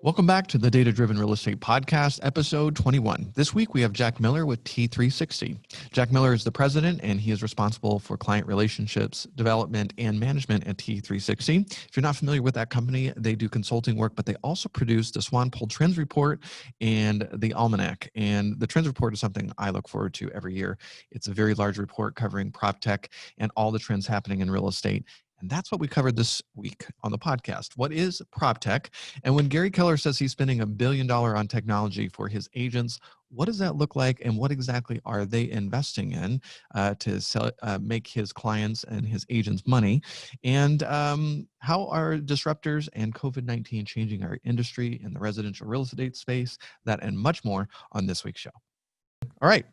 Welcome back to the Data Driven Real Estate Podcast, episode 21. This week we have Jack Miller with T360. Jack Miller is the president and he is responsible for client relationships, development, and management at T360. If you're not familiar with that company, they do consulting work, but they also produce the Swanepoel Trends Report and the Almanac. And the Trends Report is something I look forward to every year. It's a very large report covering prop tech and all the trends happening in real estate. And that's what we covered this week on the podcast. What is prop tech? And when Gary Keller says he's spending $1 billion on technology for his agents, what does that look like? And what exactly are they investing in to sell, make his clients and his agents money? And how are disruptors and COVID-19 changing our industry in the residential real estate space? That and much more on this week's show. All right.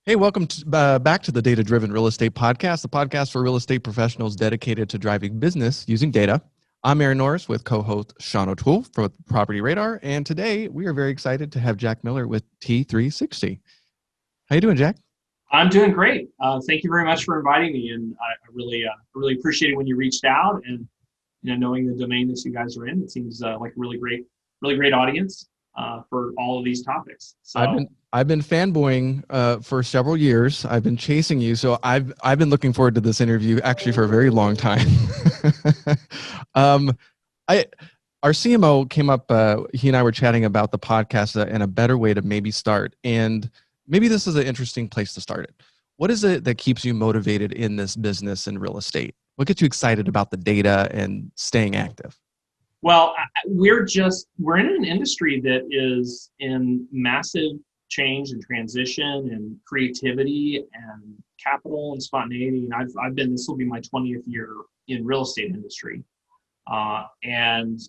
Hey, welcome back to the Data Driven Real Estate Podcast, the podcast for real estate professionals dedicated to driving business using data. I'm Aaron Norris with co-host Sean O'Toole for Property Radar, and today we are very excited to have Jack Miller with T360. How you doing, Jack? I'm doing great. Thank you very much for inviting me, and I really appreciate it when you reached out, and knowing the domain that you guys are in, it seems like a really great audience for all of these topics. So I've been fanboying for several years. I've been chasing you, so I've been looking forward to this interview actually for a very long time. Our CMO came up. He and I were chatting about the podcast and a better way to maybe start. And maybe this is an interesting place to start it. What is it that keeps you motivated in this business in real estate? What gets you excited about the data and staying active? Well, we're in an industry that is in massive change and transition and creativity and capital and spontaneity. And this will be my 20th year in real estate industry. And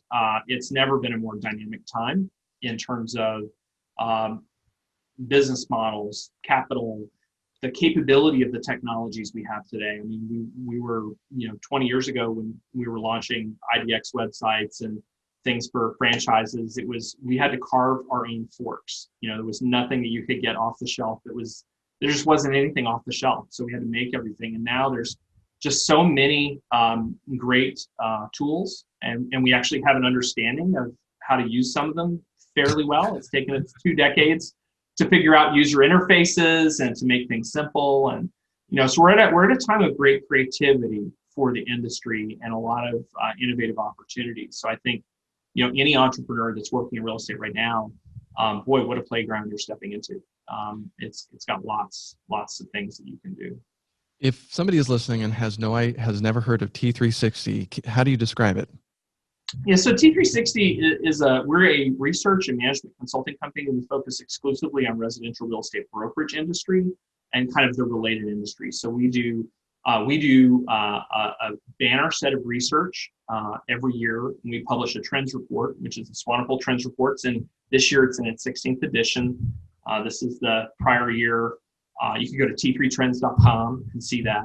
it's never been a more dynamic time in terms of business models, capital, the capability of the technologies we have today. I mean, we were, 20 years ago when we were launching IDX websites and things for franchises, we had to carve our own forks. There was nothing that you could get off the shelf. There just wasn't anything off the shelf. So we had to make everything. And now there's just so many great tools, and we actually have an understanding of how to use some of them fairly well. It's taken us 2 decades to figure out user interfaces and to make things simple. And, so we're at a time of great creativity for the industry and a lot of innovative opportunities. So I think, any entrepreneur that's working in real estate right now, boy, what a playground you're stepping into. It's got lots of things that you can do. If somebody is listening and has never heard of T360, how do you describe it? Yeah, so T360 we're a research and management consulting company, and we focus exclusively on residential real estate brokerage industry and kind of the related industries. So we do a banner set of research every year, and we publish a trends report, which is the Swanepoel Trends Reports, and this year it's in its 16th edition. This is the prior year. You can go to t3trends.com and see that.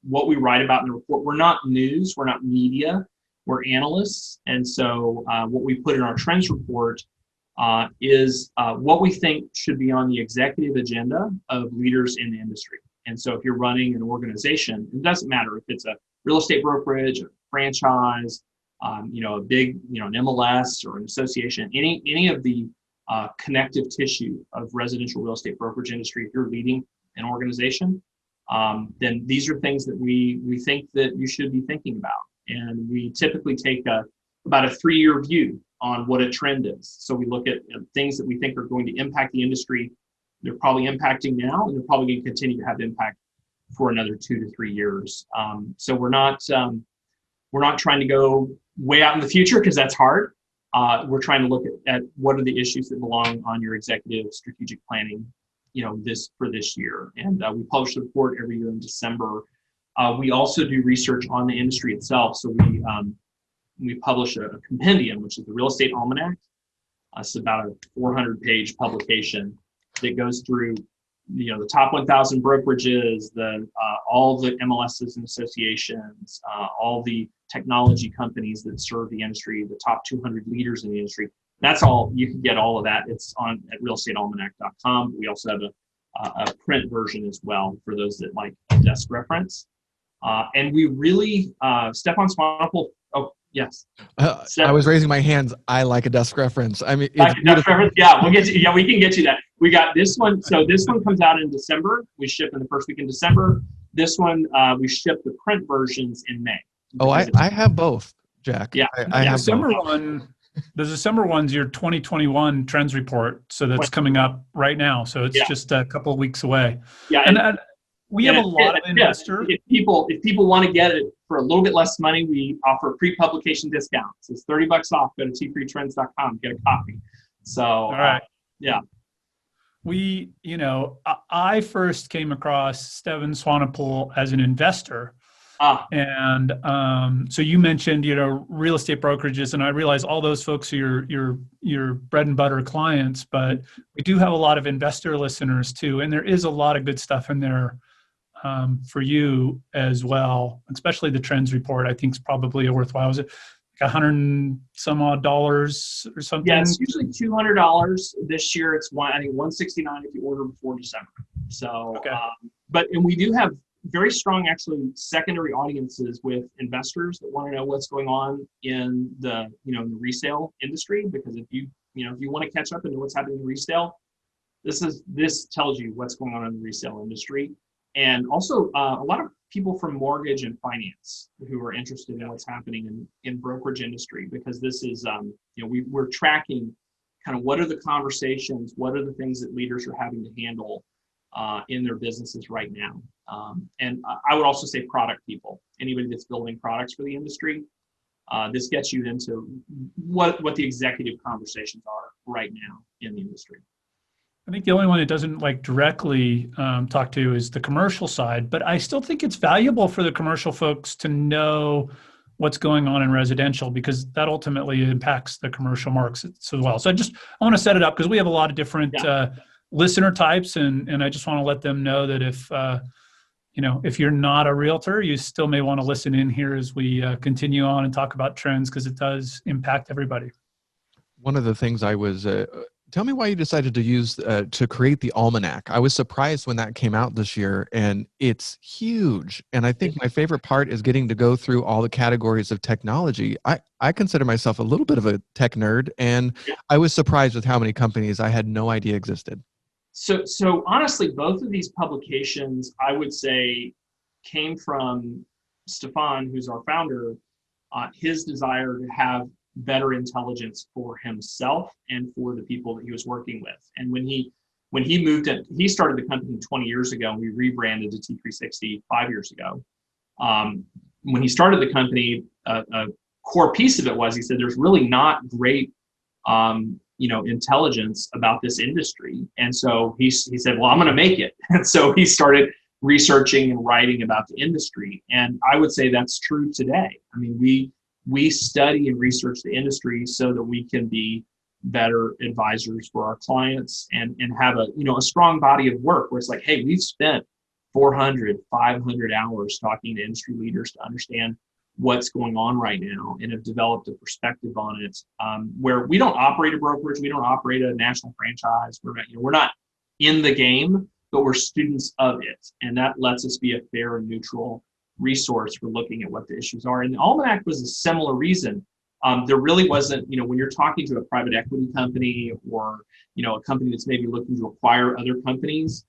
What we write about in the report, we're not news, we're not media, we're analysts. And so what we put in our trends report is what we think should be on the executive agenda of leaders in the industry. And so if you're running an organization, it doesn't matter if it's a real estate brokerage, a franchise, a big, an MLS or an association, any of the connective tissue of residential real estate brokerage industry, if you're leading an organization, then these are things that we think that you should be thinking about. And we typically take about a 3-year view on what a trend is. So we look at things that we think are going to impact the industry. They're probably impacting now, and they're probably going to continue to have impact for another 2 to 3 years. So we're not trying to go way out in the future because that's hard. We're trying to look at what are the issues that belong on your executive strategic planning, for this year. And we publish a report every year in December. We also do research on the industry itself. So we publish a compendium, which is the Real Estate Almanac. It's about a 400-page publication that goes through, the top 1,000 brokerages, all the MLSs and associations, all the technology companies that serve the industry, the top 200 leaders in the industry. That's all. You can get all of that. It's on at realestatealmanac.com. We also have a print version as well for those that like a desk reference. And we really, Stefan Swanepoel, Yes. I was raising my hands. I like a desk reference. I mean, it's Desk beautiful. reference. Yeah, we'll get you. Yeah, we can get you that. We got this one. So this one comes out in December. We ship in the first week in December. This one, we ship the print versions in May. Oh, I have both, Jack. Yeah. I have December both. one, the December one's your 2021 trends report. So that's coming up right now. So it's just a couple of weeks away. Yeah. And we have a lot of investors. If people want to get it for a little bit less money, we offer pre-publication discounts. It's $30 off. Go to t3trends.com, get a copy. So, all right. Yeah. I first came across Steven Swanepoel as an investor. And so you mentioned, real estate brokerages, and I realize all those folks are your bread and butter clients, but we do have a lot of investor listeners too. And there is a lot of good stuff in there for you as well, especially the trends report. I think is probably a worthwhile. Is it like $100 and some odd or something? Yeah, it's usually $200. This year it's I think $169 if you order before December. So, okay. And we do have very strong actually secondary audiences with investors that want to know what's going on in the in the resale industry, because if you want to catch up and know what's happening in resale, this tells you what's going on in the resale industry. And also a lot of people from mortgage and finance who are interested in what's happening in brokerage industry, because this is we're tracking kind of what are the conversations, what are the things that leaders are having to handle in their businesses right now. And I would also say product people, anybody that's building products for the industry. This gets you into what the executive conversations are right now in the industry. I think the only one it doesn't directly talk to is the commercial side, but I still think it's valuable for the commercial folks to know what's going on in residential, because that ultimately impacts the commercial markets as well. So I want to set it up because we have a lot of different listener types, and I just want to let them know that if you're not a realtor, you still may want to listen in here as we continue on and talk about trends, because it does impact everybody. One of the things I was, tell me why you decided to use, to create the Almanac. I was surprised when that came out this year, and it's huge. And I think my favorite part is getting to go through all the categories of technology. I consider myself a little bit of a tech nerd, and I was surprised with how many companies I had no idea existed. So honestly, both of these publications, I would say, came from Stefan, who's our founder, his desire to have better intelligence for himself and for the people that he was working with. And when he moved in, he started the company 20 years ago, and we rebranded to T360 5 years ago. When he started the company, a core piece of it was, he said, there's really not great intelligence about this industry. And so he said, well, I'm going to make it. And so he started researching and writing about the industry. And I would say that's true today. I mean, we study and research the industry so that we can be better advisors for our clients and have a strong body of work where it's like, hey, we've spent 400, 500 hours talking to industry leaders to understand what's going on right now, and have developed a perspective on it, where we don't operate a brokerage, we don't operate a national franchise. We're not in the game, but we're students of it, and that lets us be a fair and neutral resource for looking at what the issues are. And the Almanac was a similar reason. There really wasn't, when you're talking to a private equity company or a company that's maybe looking to acquire other companies,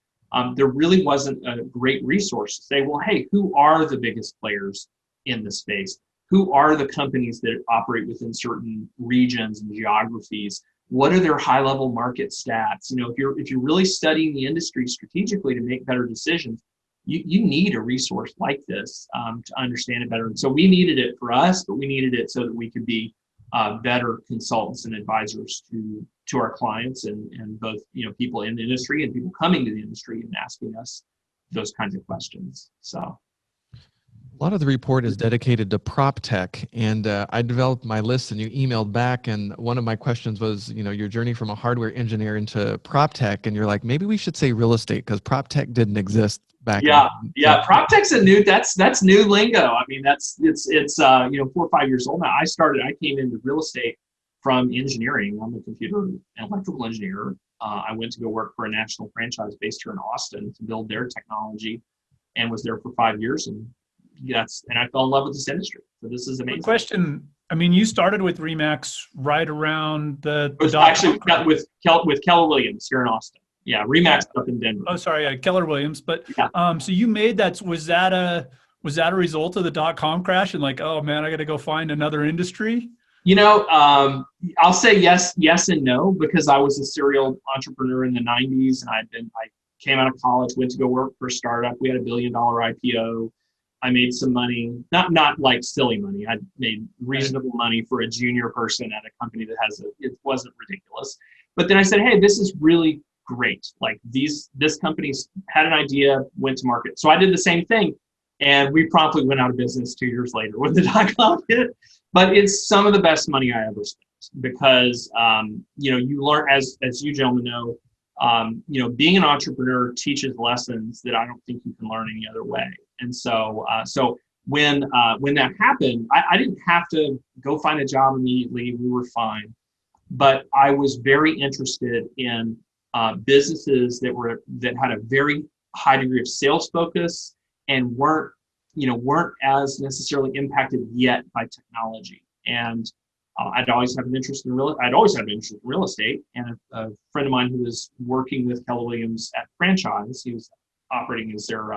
there really wasn't a great resource to say, well, hey, who are the biggest players in the space? Who are the companies that operate within certain regions and geographies? What are their high-level market stats? If you're really studying the industry strategically to make better decisions, you need a resource like this to understand it better. And so we needed it for us, but we needed it so that we could be better consultants and advisors to our clients and both people in the industry and people coming to the industry and asking us those kinds of questions. So. A lot of the report is dedicated to prop tech, and I developed my list, and you emailed back, and one of my questions was, your journey from a hardware engineer into prop tech, and you're like, maybe we should say real estate because prop tech didn't exist back. Yeah. Prop tech's that's new lingo. I mean, it's 4 or 5 years old now. I came into real estate from engineering. I'm a computer and electrical engineer. I went to go work for a national franchise based here in Austin to build their technology, and was there for 5 years, and I fell in love with this industry. So this is amazing. The question I mean, you started with Remax right around It was actually with Keller Williams here in Austin. Yeah, Remax up in Denver. Oh, sorry, Keller Williams. But yeah. So you made that. Was that a result of the .com crash and like, oh man, I got to go find another industry? I'll say yes and no, because I was a serial entrepreneur in the 90s, and I came out of college, went to go work for a startup. We had $1 billion IPO. I made some money, not like silly money. I made reasonable money for a junior person at a company that it wasn't ridiculous. But then I said, hey, this is really great. Like this company's had an idea, went to market. So I did the same thing, and we promptly went out of business 2 years later when the .com hit. But it's some of the best money I ever spent, because you learn, as you gentlemen know, being an entrepreneur teaches lessons that I don't think you can learn any other way. And so when that happened, I didn't have to go find a job immediately. We were fine, but I was very interested in businesses that had a very high degree of sales focus and weren't as necessarily impacted yet by technology. And I'd always had an interest in real estate. And a friend of mine who was working with Keller Williams at Franchise, he was operating as their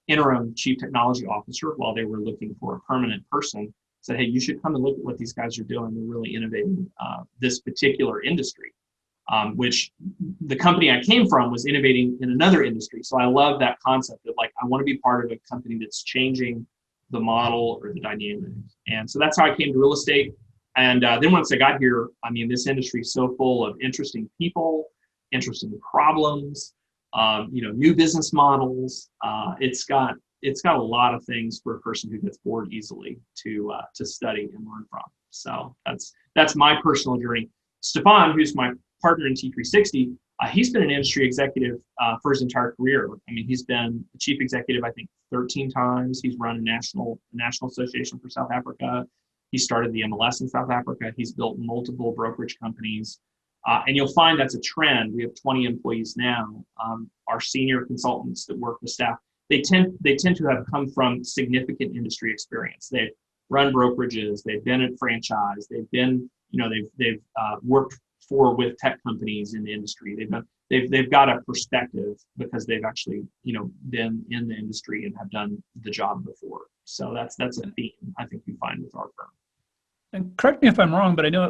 interim chief technology officer while they were looking for a permanent person, said, hey, you should come and look at what these guys are doing. They're really innovating this particular industry, which the company I came from was innovating in another industry. So I love that concept of like, I want to be part of a company that's changing the model or the dynamic. And so that's how I came to real estate. And then once I got here, I mean, this industry is so full of interesting people, interesting problems, new business models. It's got a lot of things for a person who gets bored easily to study and learn from. So that's my personal journey. Stefan, who's my partner in T360, he's been an industry executive for his entire career. I mean, he's been the chief executive, I think, 13 times. He's run a national association for South Africa. He started the MLS in South Africa. He's built multiple brokerage companies. And you'll find that's a trend. We have 20 employees now. Our senior consultants that work with staff, they tend to have come from significant industry experience. They've run brokerages. They've been at franchise. They've been, they've worked with tech companies in the industry. They've got a perspective because they've actually, been in the industry and have done the job before. So that's a theme I think we find with our firm. And correct me if I'm wrong, but I know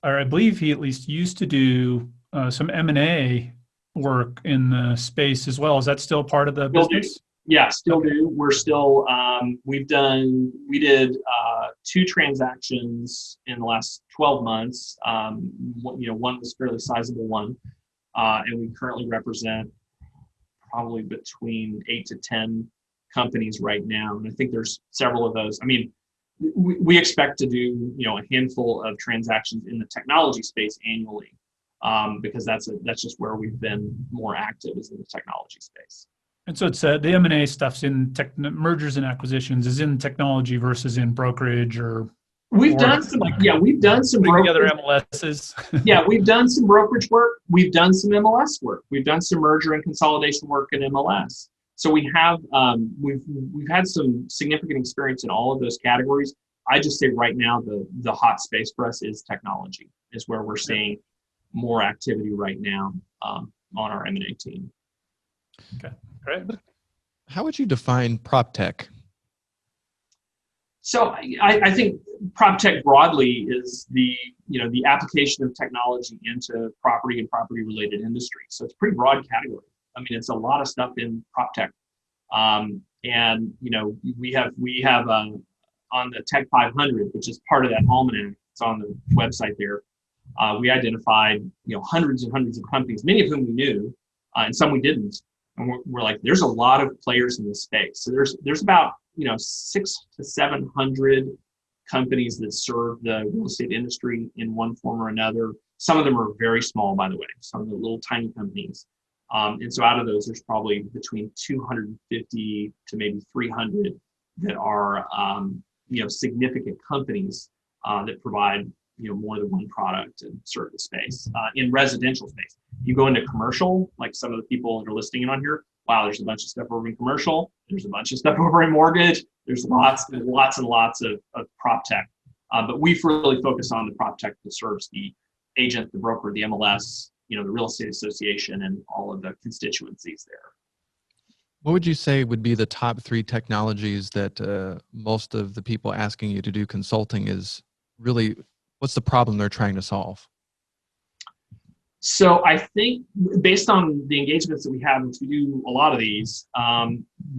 I believe he at least used to do some M&A work in the space as well. Is that still part of the business? Yeah, still do. We're still, we did 2 transactions in the last 12 months. One was a fairly sizable one. And we currently represent probably between 8 to 10 companies right now. And I think there's several of those. I mean, we expect to do, a handful of transactions in the technology space annually, because that's just where we've been more active, is in the technology space. And so it's the M&A stuff's in mergers and acquisitions is in technology versus in brokerage We've done some brokerage. The other MLSs. Yeah, we've done some brokerage work. We've done some MLS work. We've done some merger and consolidation work in MLS. So we have we've had some significant experience in all of those categories. I just say right now the hot space for us is technology, is where we're seeing more activity right now on our M&A team. Okay, great. How would you define prop tech? So I think prop tech broadly is the application of technology into property and property related industries. So it's a pretty broad category. I mean, it's a lot of stuff in prop tech. And we have on the Tech 500, which is part of that almanac, it's on the website there. We identified hundreds and hundreds of companies, many of whom we knew, and some we didn't. And we're like, there's a lot of players in this space. So there's about 600 to 700 companies that serve the real estate industry in one form or another. Some of them are very small, by the way. Some of the little tiny companies. And so out of those, there's probably between 250 to maybe 300 that are significant companies that provide more than one product and serve the space. In residential space, you go into commercial, like some of the people that are listing it on here. Wow, there's a bunch of stuff over in commercial. There's a bunch of stuff over in mortgage. There's lots and lots of prop tech. But we've really focused on the prop tech that serves the agent, the broker, the MLS, the real estate association, and all of the constituencies there. What would you say would be the top 3 technologies that most of the people asking you to do consulting is really, what's the problem they're trying to solve? So I think based on the engagements that we have, which we do a lot of these,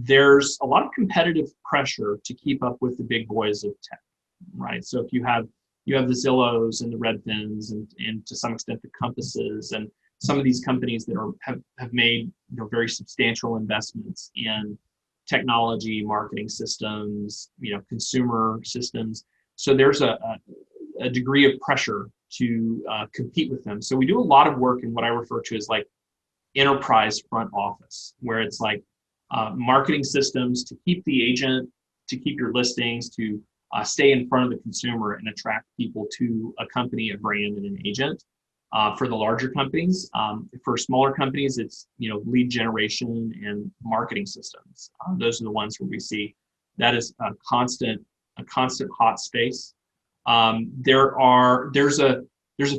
there's a lot of competitive pressure to keep up with the big boys of tech, right? So if you have the Zillows and the Redfins and to some extent the Compasses and some of these companies that have made very substantial investments in technology, marketing systems, consumer systems. So there's a degree of pressure to compete with them. So we do a lot of work in what I refer to as like enterprise front office, where it's like marketing systems to keep the agent, to keep your listings, to stay in front of the consumer and attract people to a company, a brand, and an agent. For the larger companies, for smaller companies, it's lead generation and marketing systems. Those are the ones where we see that is a constant hot space. There's a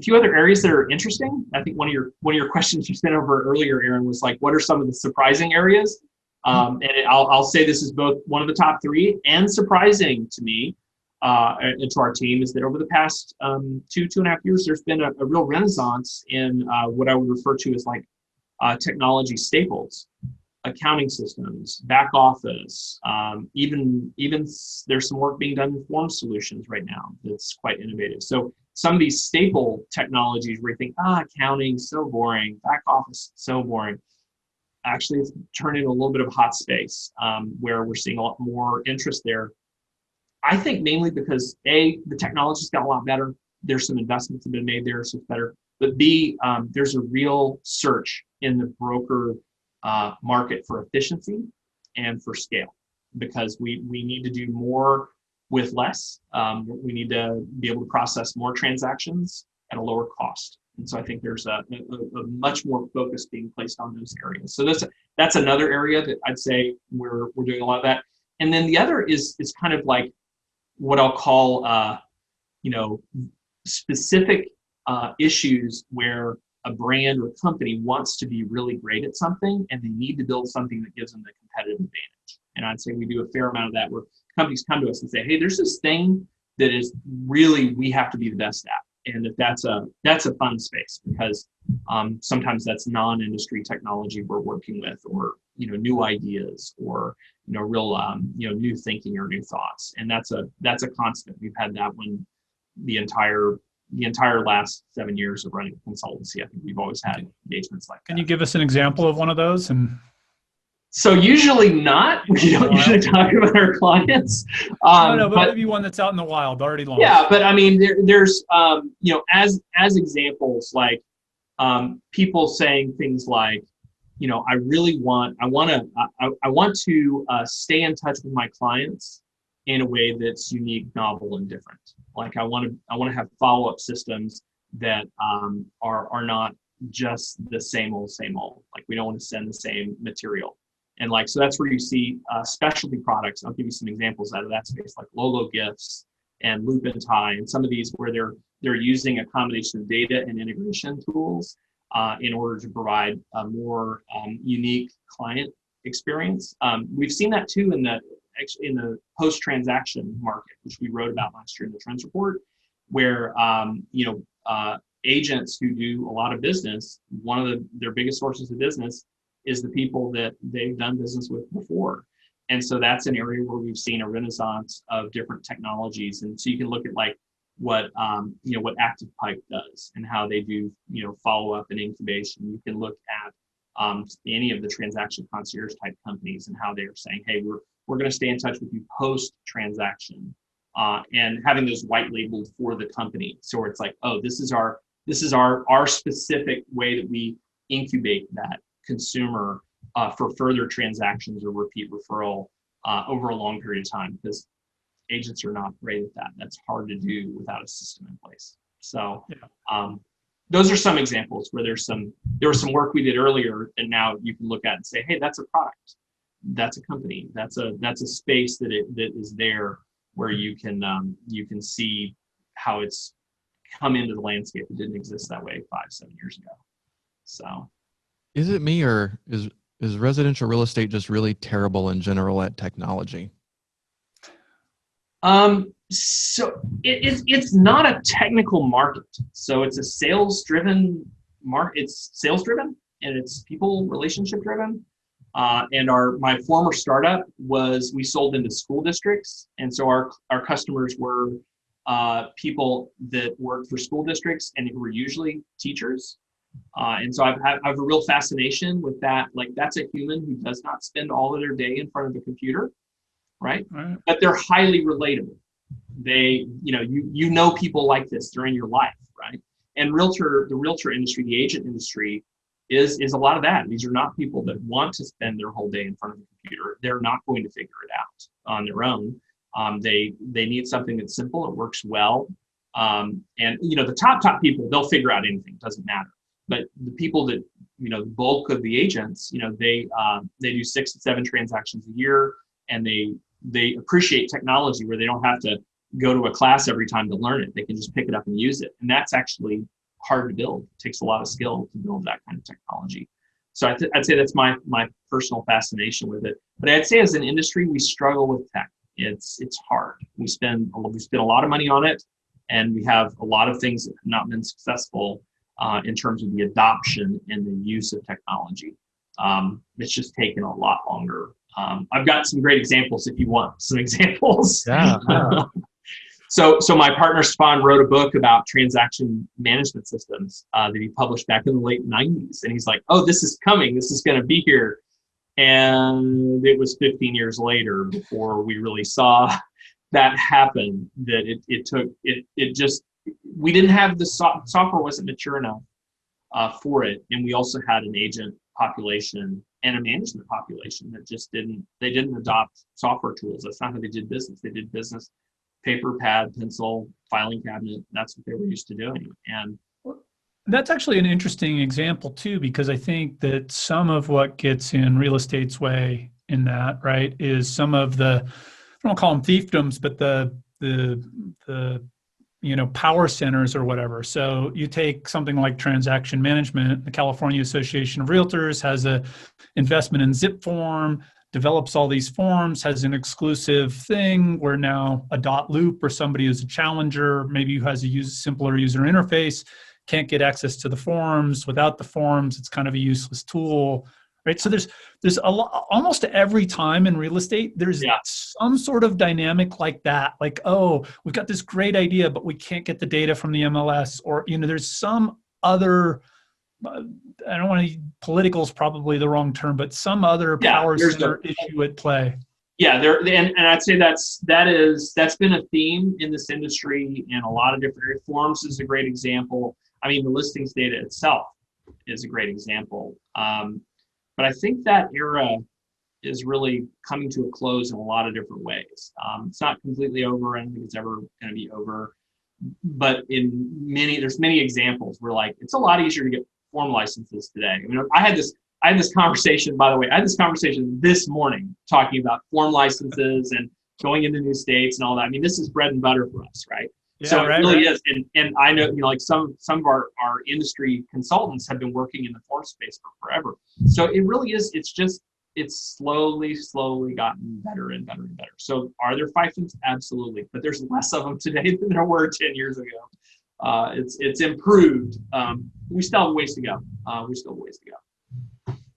few other areas that are interesting. I think one of your questions you sent over earlier, Aaron, was like, what are some of the surprising areas? And I'll say this is both one of the top 3 and surprising to me and to our team, is that over the past 2.5 years, there's been a real renaissance in what I would refer to as like technology staples, accounting systems, back office, even there's some work being done in form solutions right now that's quite innovative. So some of these staple technologies where you think, accounting, so boring, back office, so boring, actually it's turned into a little bit of a hot space where we're seeing a lot more interest there. I think mainly because A, the technology's got a lot better. There's some investments that have been made there, so it's better. But B, there's a real search in the broker market for efficiency and for scale, because we need to do more with less. We need to be able to process more transactions at a lower cost. And so I think there's a much more focus being placed on those areas. So that's another area that I'd say we're doing a lot of that. And then the other is kind of like what I'll call specific issues where a brand or company wants to be really great at something and they need to build something that gives them the competitive advantage. And I'd say we do a fair amount of that where companies come to us and say, hey, there's this thing that is really, we have to be the best at. And that's a fun space, because sometimes that's non-industry technology we're working with, or new ideas, or real new thinking or new thoughts. And that's a constant. We've had that one the entire last 7 years of running a consultancy. I think we've always had engagements like that. Can you give us an example of one of those? And so usually not. We don't usually talk about our clients. But maybe one that's out in the wild, already launched. Yeah, but I mean, there's as examples, like people saying things like, I want to stay in touch with my clients in a way that's unique, novel, and different. Like I want to have follow-up systems that are not just the same old. Like we don't want to send the same material. And like, so that's where you see specialty products. I'll give you some examples out of that space, like Lolo Gifts and Loop and Tie, and some of these where they're using a combination of data and integration tools in order to provide a more unique client experience. We've seen that too in the post-transaction market, which we wrote about last year in the Trends Report, where agents who do a lot of business, one of their biggest sources of business is the people that they've done business with before. And so that's an area where we've seen a renaissance of different technologies. And so you can look at like what ActivePipe does and how they do follow-up and incubation. You can look at any of the transaction concierge type companies and how they are saying, hey, we're going to stay in touch with you post-transaction, and having those white labeled for the company. So it's like, oh, this is our specific way that we incubate that consumer for further transactions or repeat referral over a long period of time, because agents are not great at that. That's hard to do without a system in place. So those are some examples where there was some work we did earlier, and now you can look at and say, hey, that's a product, that's a company, that's a space that is there where you can see how it's come into the landscape. It didn't exist that way 5-7 years ago. So, Is it me, or is residential real estate just really terrible in general at technology? so it's not a technical market. So it's a sales driven market. It's sales driven and it's people relationship driven. And my former startup we sold into school districts. And so our customers were people that worked for school districts, and it were usually teachers. And so I have a real fascination with that. Like, that's a human who does not spend all of their day in front of a computer, right? But they're highly relatable. They, you know people like this. They're in your life, right? And the realtor industry, the agent industry is a lot of that. These are not people that want to spend their whole day in front of the computer. They're not going to figure it out on their own. They need something that's simple. It works well. And the top people, they'll figure out anything. It doesn't matter. But the people that, the bulk of the agents, they do 6 to 7 transactions a year, and they appreciate technology where they don't have to go to a class every time to learn it. They can just pick it up and use it. And that's actually hard to build. It takes a lot of skill to build that kind of technology. So I'd say that's my personal fascination with it. But I'd say as an industry, we struggle with tech. It's hard. We spend a lot of money on it, and we have a lot of things that have not been successful in terms of the adoption and the use of technology. It's just taken a lot longer. I've got some great examples if you want some examples. Yeah. So my partner Stefan wrote a book about transaction management systems that he published back in the late 90s. And he's like, oh, this is coming. This is going to be here. And it was 15 years later before we really saw that happen, that we didn't have the software wasn't mature enough for it. And we also had an agent population and a management population that just didn't adopt software tools. That's not how they did business. They did business paper, pad, pencil, filing cabinet. That's what they were used to doing. And that's actually an interesting example too, because I think that some of what gets in real estate's way in that, right, is some of the, I don't call them fiefdoms, but the power centers or whatever. So you take something like transaction management. The California Association of Realtors has a investment in Zip Form, develops all these forms, has an exclusive thing where now a dot loop or somebody who's a challenger, maybe who has a simpler user interface, can't get access to the forms. Without the forms, it's kind of a useless tool, right? So there's a lot, almost every time in real estate, there's some sort of dynamic like that. Like, oh, we've got this great idea, but we can't get the data from the MLS, or, there's some other, I don't want to, political is probably the wrong term, but some other power center issue at play. Yeah, and I'd say that's been a theme in this industry in a lot of different areas. Forms is a great example. I mean, the listings data itself is a great example. But I think that era is really coming to a close in a lot of different ways. It's not completely over. I don't think it's ever going to be over. But there's many examples where, like, it's a lot easier to get form licenses today. I mean, I had this conversation, by the way, this morning talking about form licenses and going into new states and all that. I mean, this is bread and butter for us, right? Yeah, so it really is. And I know, like some of our industry consultants have been working in the form space for forever. So it really is, it's slowly gotten better and better and better. So are there fiefdoms? Absolutely. But there's less of them today than there were 10 years ago. It's improved. We still have a ways to go.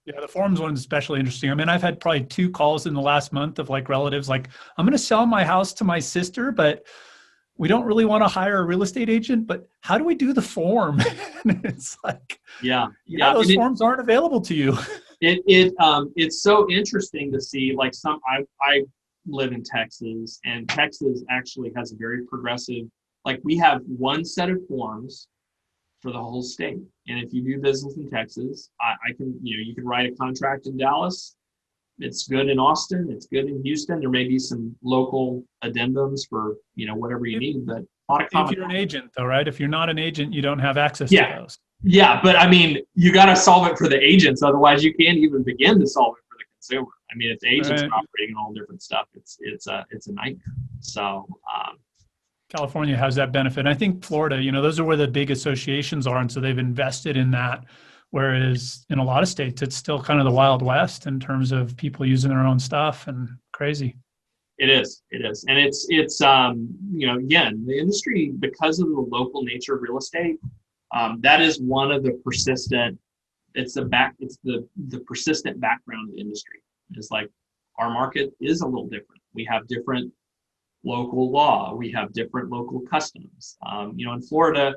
Yeah, the forms one is especially interesting. I mean, I've had probably 2 calls in the last month of like relatives, like, I'm going to sell my house to my sister, but we don't really want to hire a real estate agent, but how do we do the form? And it's like, those forms aren't available to you. It's so interesting to see, like, I live in Texas, and Texas actually has a very progressive, like, we have one set of forms for the whole state. And if you do business in Texas, I can, you can write a contract in Dallas. It's good in Austin. It's good in Houston. There may be some local addendums for, whatever you need, but a lot of common. If you're an agent though, right? If you're not an agent, you don't have access to those. Yeah. But I mean, you got to solve it for the agents. Otherwise you can't even begin to solve it for the consumer. I mean, if the agents are operating on all different stuff, it's a nightmare. So, California has that benefit. And I think Florida, those are where the big associations are. And so they've invested in that. Whereas in a lot of states, it's still kind of the Wild West in terms of people using their own stuff and crazy. It is. And it's again, the industry, because of the local nature of real estate, that is one of the persistent, it's the persistent background of the industry. It's like our market is a little different. We have different local law. We have different local customs. In Florida,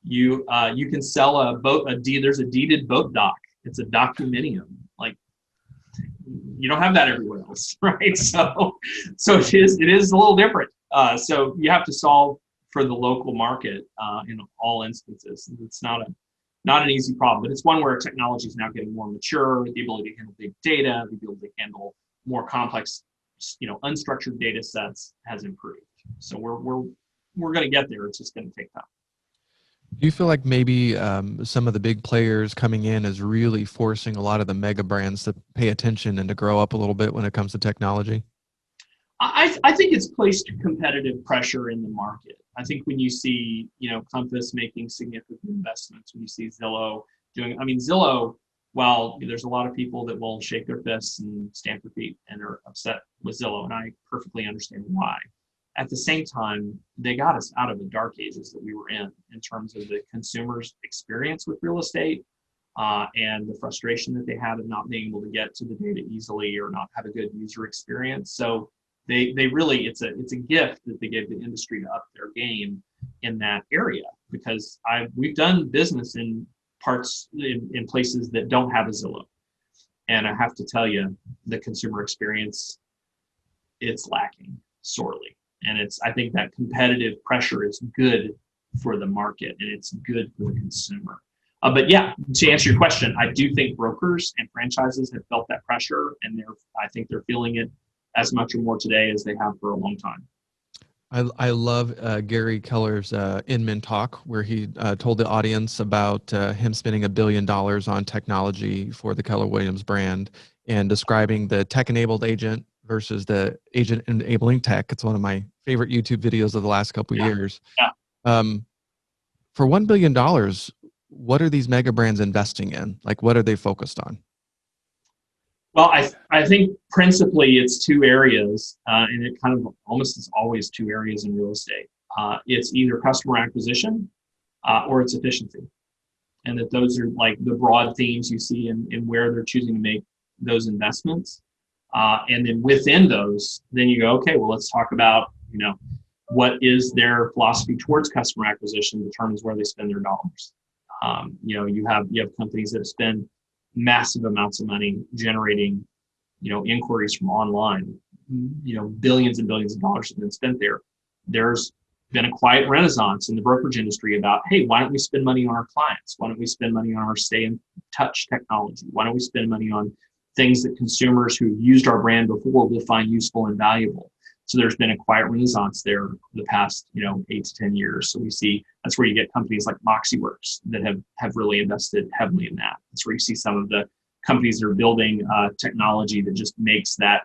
you can sell a boat, there's a deeded boat dock. It's a documentum. Like, you don't have that everywhere else, right? So it is a little different. So you have to solve for the local market in all instances. It's not an easy problem, but it's one where technology is now getting more mature. The ability to handle big data, the ability to handle more complex, unstructured data sets has improved. So we're going to get there. It's just going to take time. Do you feel like maybe some of the big players coming in is really forcing a lot of the mega brands to pay attention and to grow up a little bit when it comes to technology? I think it's placed competitive pressure in the market. I think when you see, Compass making significant investments, when you see Zillow Zillow, while there's a lot of people that will shake their fists and stamp their feet and are upset with Zillow, and I perfectly understand why. At the same time, they got us out of the dark ages that we were in terms of the consumer's experience with real estate and the frustration that they had of not being able to get to the data easily or not have a good user experience. So they really, it's a gift that they gave the industry to up their game in that area, because we've done business in places that don't have a Zillow. And I have to tell you, the consumer experience, it's lacking sorely. And I think that competitive pressure is good for the market and it's good for the consumer. But yeah, to answer your question, I do think brokers and franchises have felt that pressure, and I think they're feeling it as much or more today as they have for a long time. I love Gary Keller's Inman Talk, where he told the audience about him spending $1 billion on technology for the Keller Williams brand and describing the tech-enabled agent versus the agent enabling tech. It's one of my favorite YouTube videos of the last couple of years. Yeah. For $1 billion, what are these mega brands investing in? Like, what are they focused on? Well, I think principally it's two areas, and it kind of almost is always two areas in real estate. It's either customer acquisition or it's efficiency. And that those are like the broad themes you see in where they're choosing to make those investments. And then within those, then you go, okay, well, let's talk about, what is their philosophy towards customer acquisition determines where they spend their dollars. You have companies that spend massive amounts of money generating, inquiries from online. Billions and billions of dollars have been spent there. There's been a quiet renaissance in the brokerage industry about, hey, why don't we spend money on our clients? Why don't we spend money on our stay in touch technology? Why don't we spend money on things that consumers who used our brand before will find useful and valuable? So there's been a quiet renaissance there the past, 8 to 10 years. So we see that's where you get companies like MoxieWorks that have really invested heavily in that. That's where you see some of the companies that are building technology that just makes that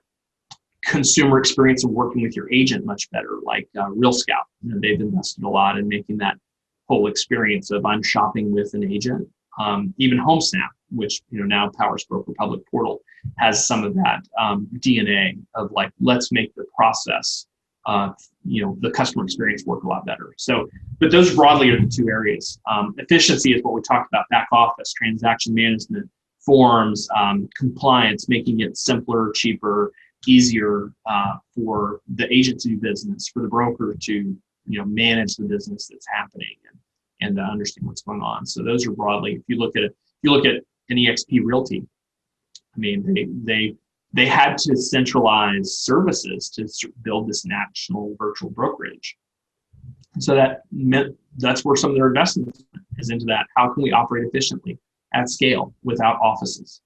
consumer experience of working with your agent much better, like Real Scout. They've invested a lot in making that whole experience of I'm shopping with an agent. Even HomeSnap, which now powers Broker Public Portal, has some of that DNA of like, let's make the process, the customer experience work a lot better. So, but those broadly are the two areas. Efficiency is what we talked about: back office, transaction management, forms, compliance, making it simpler, cheaper, easier for the agent to do business, for the broker to manage the business that's happening and to understand what's going on. So those are broadly. If you look at an EXP Realty, I mean, they had to centralize services to build this national virtual brokerage. So that's where some of their investment is into that. How can we operate efficiently at scale without offices?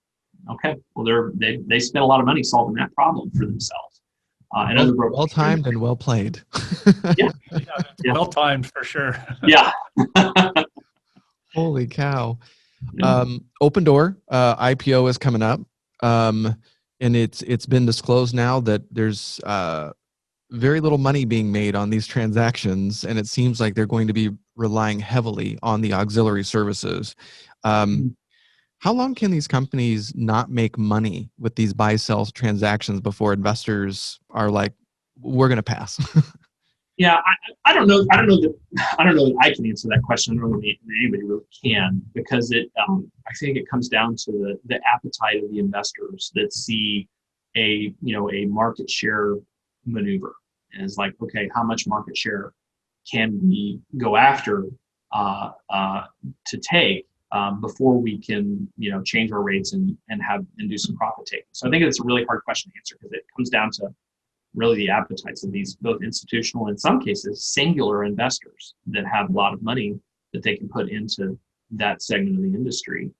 Okay, well, they spent a lot of money solving that problem for themselves. And other brokers, well timed and well played. Yeah. Well timed for sure. Yeah. Holy cow. Open Door IPO is coming up. And it's been disclosed now that there's very little money being made on these transactions, and it seems like they're going to be relying heavily on the auxiliary services. How long can these companies not make money with these buy-sell transactions before investors are like, we're going to pass? Yeah, I don't know. I don't know that I can answer that question. I don't know that anybody really can, because I think it comes down to the appetite of the investors that see a market share maneuver, and it's like, okay, how much market share can we go after to take before we can change our rates and do some profit taking. So I think it's a really hard question to answer, because it comes down to really the appetites of these both institutional and in some cases singular investors that have a lot of money that they can put into that segment of the industry.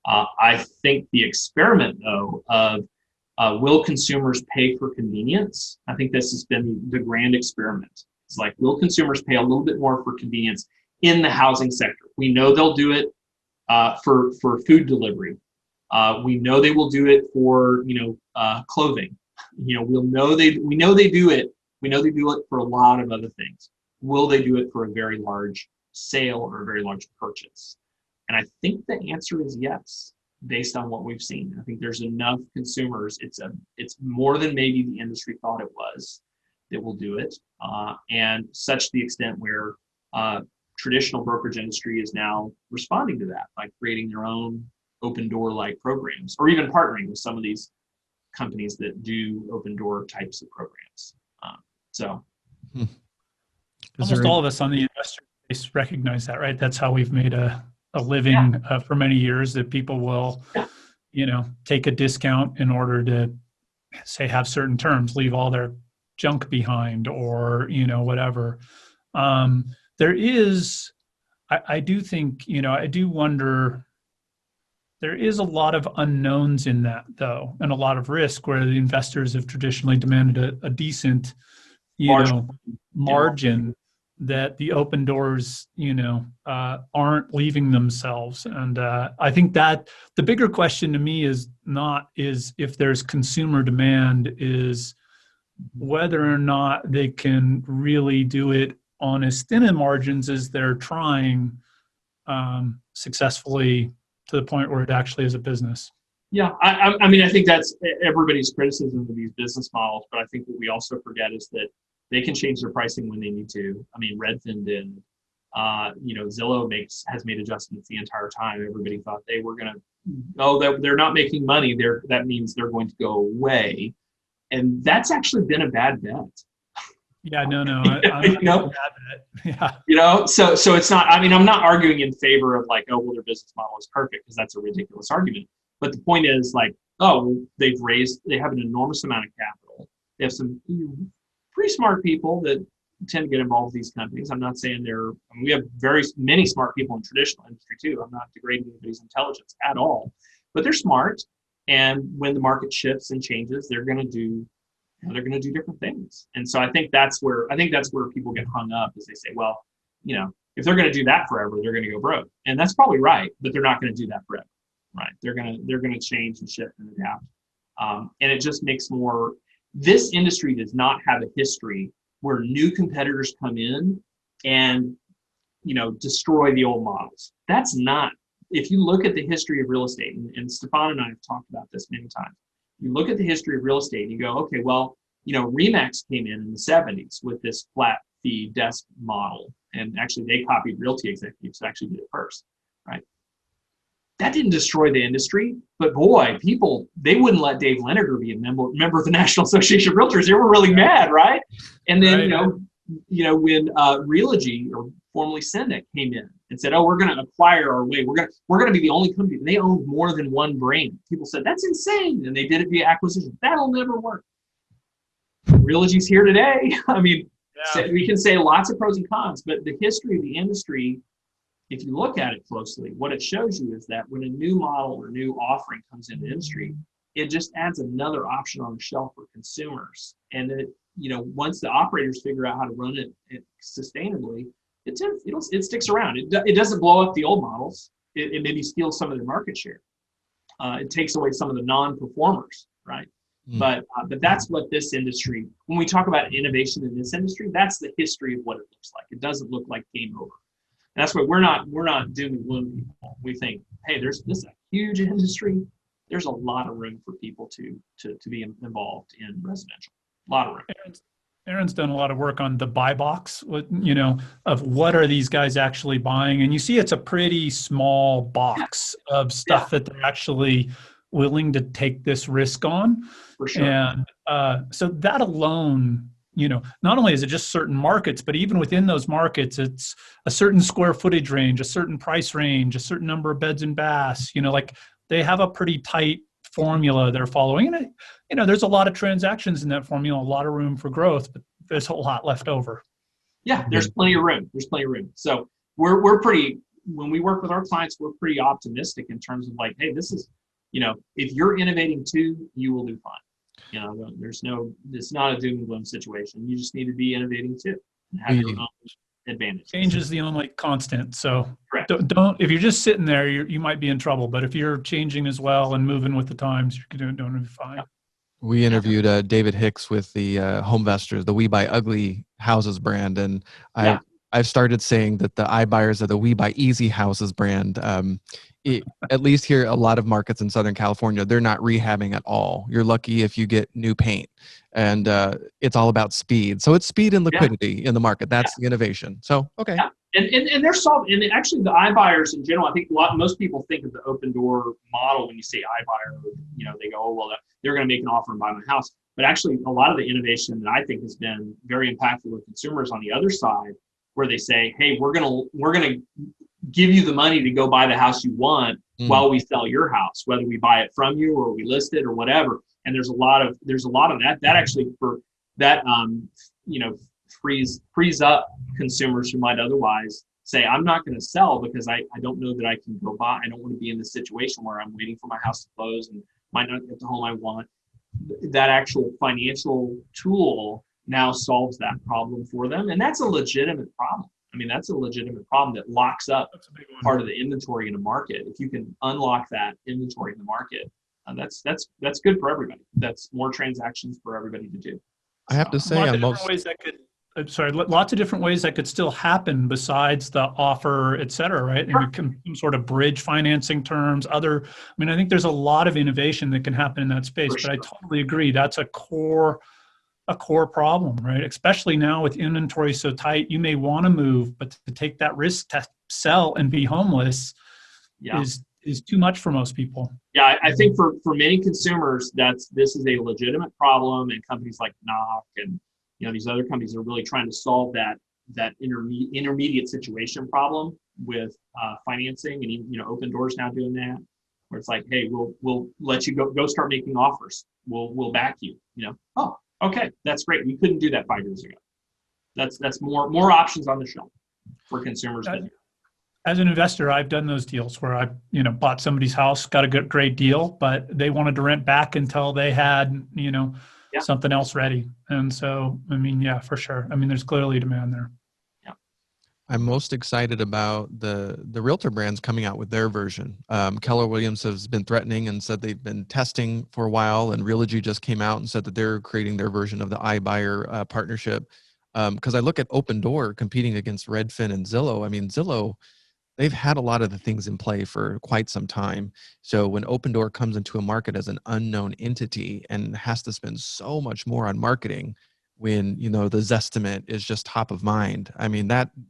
I think the experiment though of will consumers pay for convenience? I think this has been the grand experiment. It's like, will consumers pay a little bit more for convenience in the housing sector? We know they'll do it for food delivery. We know they will do it for clothing. We know they do it. We know they do it for a lot of other things. Will they do it for a very large sale or a very large purchase? And I think the answer is yes, based on what we've seen. I think there's enough consumers. It's more than maybe the industry thought it was that will do it, and such the extent where traditional brokerage industry is now responding to that by creating their own open door like programs, or even partnering with some of these companies that do open door types of programs. Almost all of us on the investor base recognize that, right? That's how we've made a living for many years, that people will, take a discount in order to say have certain terms, leave all their junk behind, or, whatever. There is, I do think, I do wonder, there is a lot of unknowns in that, though, and a lot of risk, where the investors have traditionally demanded a decent, margin that the open doors, aren't leaving themselves. And I think that the bigger question to me is if there's consumer demand, is whether or not they can really do it on as thin a margins as they're trying successfully, to the point where it actually is a business. Yeah, I mean, I think that's everybody's criticism of these business models, but I think what we also forget is that they can change their pricing when they need to. I mean, Redfin did. Zillow has made adjustments the entire time. Everybody thought they were going to, they're not making money. That means they're going to go away, and that's actually been a bad bet. Yeah, no, I'm not Yeah. So it's not, I mean, I'm not arguing in favor of like, their business model is perfect, because that's a ridiculous argument. But the point is like, they have an enormous amount of capital. They have some pretty smart people that tend to get involved with these companies. I'm not saying we have very many smart people in traditional industry too. I'm not degrading anybody's intelligence at all, but they're smart. And when the market shifts and changes, they're going to do different things. And so I think that's where people get hung up, is they say, well, if they're going to do that forever, they're going to go broke. And that's probably right, but they're not going to do that forever, right? They're going to change and shift and adapt. And it just makes this industry does not have a history where new competitors come in and, destroy the old models. That's not, if you look at the history of real estate, and Stefan and I have talked about this many times, you look at the history of real estate and you go, okay, well, RE/MAX came in the 70s with this flat fee desk model. And actually they copied Realty Executives, who actually did it first, right? That didn't destroy the industry, but boy, they wouldn't let Dave Leniger be a member of the National Association of Realtors. They were really mad, right? And then, when Realogy, or formerly Sendic, came in and said, we're going to acquire our way. We're going to be the only company. They own more than one brand. People said, that's insane. And they did it via acquisition. That'll never work. Realogy's here today. I mean, we can say lots of pros and cons, but the history of the industry, if you look at it closely, what it shows you is that when a new model or new offering comes into the industry, it just adds another option on the shelf for consumers. And once the operators figure out how to run it sustainably, it sticks around. It doesn't blow up the old models. It maybe steals some of their market share. It takes away some of the non-performers, right? But that's what this industry, when we talk about innovation in this industry, that's the history of what it looks like. It doesn't look like game over. And that's why we're not doom and gloom people. We think, hey, this is a huge industry. There's a lot of room for people to be involved in residential. A lot of room. Aaron's done a lot of work on the buy box, of what are these guys actually buying, and you see it's a pretty small box of stuff that they're actually willing to take this risk on. For sure. And so that alone, not only is it just certain markets, but even within those markets, it's a certain square footage range, a certain price range, a certain number of beds and baths. Like they have a pretty tight formula they're following. And there's a lot of transactions in that formula, a lot of room for growth, but there's a lot left over. Yeah, there's plenty of room. So we're pretty, when we work with our clients, we're pretty optimistic in terms of like, hey, this is, if you're innovating too, you will do fine. It's not a doom and gloom situation. You just need to be innovating too and have your own advantage. Change is the only constant. So Correct. don't if you're just sitting there, you might be in trouble. But if you're changing as well and moving with the times, you're doing fine. Yeah. We interviewed David Hicks with the Homevestors, the We Buy Ugly Houses brand, and I've started saying that the iBuyers are the We Buy Easy Houses brand. At least here, a lot of markets in Southern California, they're not rehabbing at all. You're lucky if you get new paint, and it's all about speed. So it's speed and liquidity in the market. That's the innovation. So, okay. Yeah. And they're solved. And actually, the iBuyers in general, I think most people think of the open door model when you say iBuyer. They go, oh well, they're going to make an offer and buy my house. But actually, a lot of the innovation that I think has been very impactful with consumers on the other side, where they say, hey, we're gonna give you the money to go buy the house you want while we sell your house, whether we buy it from you or we list it or whatever. And there's a lot of that actually frees up consumers who might otherwise say, I'm not going to sell because I don't know that I can go buy. I don't want to be in this situation where I'm waiting for my house to close and might not get the home I want. That actual financial tool now solves that problem for them. And that's a legitimate problem. I mean, that's a legitimate problem that locks up part of the inventory in a market. If you can unlock that inventory in the market, that's good for everybody. That's more transactions for everybody to do. I have to say, lots of different ways that could still happen besides the offer, et cetera, right? Sure. And some sort of bridge financing terms, I think there's a lot of innovation that can happen in that space, but I totally agree. That's a core problem, right? Especially now with inventory so tight, you may want to move, but to take that risk to sell and be homeless is too much for most people. Yeah, I think for many consumers, this is a legitimate problem, and companies like Knock and these other companies are really trying to solve that intermediate situation problem with financing, and even Open Doors now doing that, where it's like, hey, we'll let you go start making offers. We'll back you. Oh, okay, that's great. We couldn't do that 5 years ago. That's more options on the shelf for consumers. As an investor, I've done those deals where I, bought somebody's house, got a great deal, but they wanted to rent back until they had, something else ready. And so, for sure. There's clearly demand there. Yeah. I'm most excited about the realtor brands coming out with their version. Keller Williams has been threatening and said they've been testing for a while, and Realogy just came out and said that they're creating their version of the iBuyer partnership. Because I look at Open Door competing against Redfin and Zillow. Zillow, they've had a lot of the things in play for quite some time. So when Open Door comes into a market as an unknown entity and has to spend so much more on marketing when, the Zestimate is just top of mind,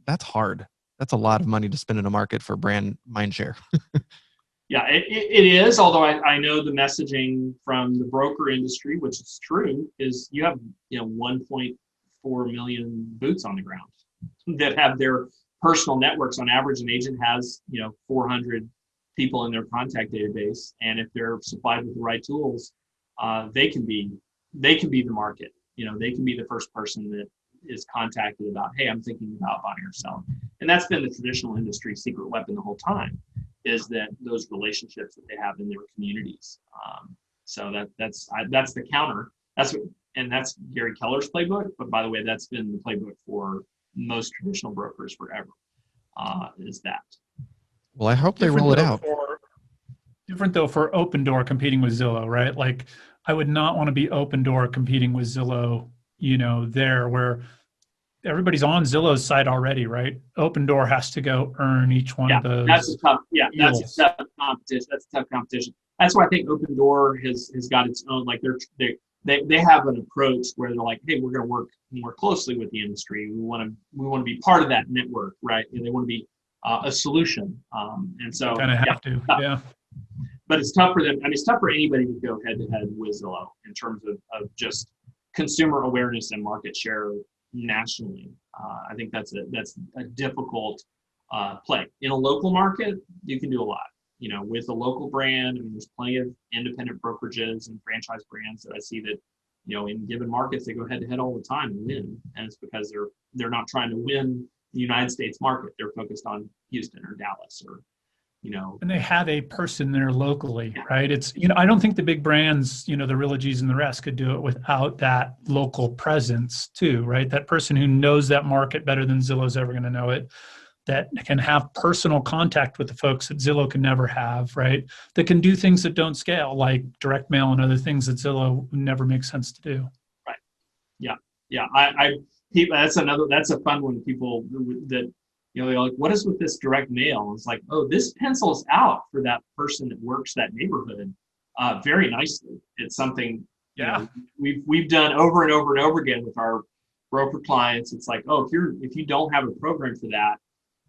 that's hard. That's a lot of money to spend in a market for brand mindshare. Yeah, it is. Although I know the messaging from the broker industry, which is true, is you have 1.4 million boots on the ground that have their personal networks. On average, an agent has 400 people in their contact database, and if they're supplied with the right tools, they can be the market. They can be the first person that is contacted about, hey, I'm thinking about buying or selling. And that's been the traditional industry secret weapon the whole time, is that those relationships that they have in their communities. So that's the counter. That's Gary Keller's playbook. But by the way, that's been the playbook for most traditional brokers forever. Is that? Well, I hope they roll it out. Different though for Open Door competing with Zillow, right? Like I would not want to be Open Door competing with Zillow, there where everybody's on Zillow's site already, right? Open Door has to go earn each one of those. That's a tough deals. competition. That's a tough competition. That's why I think Open Door has got its own, like they have an approach where they're like, hey, we're going to work more closely with the industry. We want to be part of that network, right? And they want to be a solution. And so kind of have to, yeah. But it's tough for them. I mean, it's tough for anybody to go head to head with Zillow in terms of just consumer awareness and market share nationally. I think that's a difficult play. In a local market, you can do a lot. With a local brand, I mean, there's plenty of independent brokerages and franchise brands that I see that, in given markets, they go head to head all the time and win. And it's because they're not trying to win the United States market. They're focused on Houston or Dallas or, And they have a person there locally, right? It's, I don't think the big brands, the Realogies and the rest could do it without that local presence too, right? That person who knows that market better than Zillow's ever going to know it, that can have personal contact with the folks that Zillow can never have, right? That can do things that don't scale, like direct mail and other things that Zillow never makes sense to do. Right. Yeah. That's a fun one. People that, they're like, what is with this direct mail? It's like, oh, this pencils out for that person that works that neighborhood very nicely. It's something we've done over and over and over again with our broker clients. It's like, oh, if you don't have a program for that,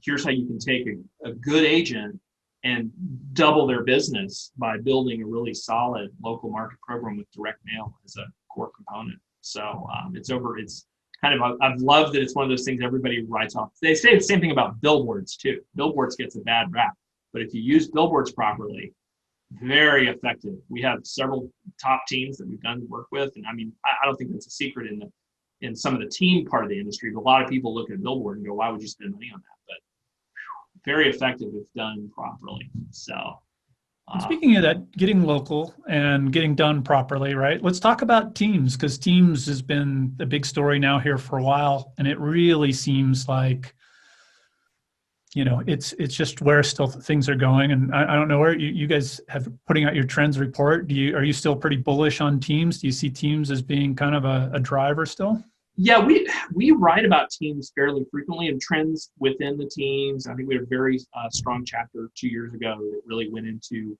here's how you can take a good agent and double their business by building a really solid local market program with direct mail as a core component. So it's kind of, I've loved that it's one of those things everybody writes off. They say the same thing about billboards too. Billboards gets a bad rap, but if you use billboards properly, very effective. We have several top teams that we've done work with. And I mean, I don't think that's a secret in some of the team part of the industry, but a lot of people look at a billboard and go, why would you spend money on that? But very effective if done properly. So speaking of that, getting local and getting done properly, right? Let's talk about Teams, because Teams has been a big story now here for a while, and it really seems like, it's just where still things are going. And I don't know where you guys have putting out your trends report. Are you still pretty bullish on Teams? Do you see Teams as being kind of a driver still? Yeah, we write about teams fairly frequently and trends within the teams. I think we had a very strong chapter 2 years ago that really went into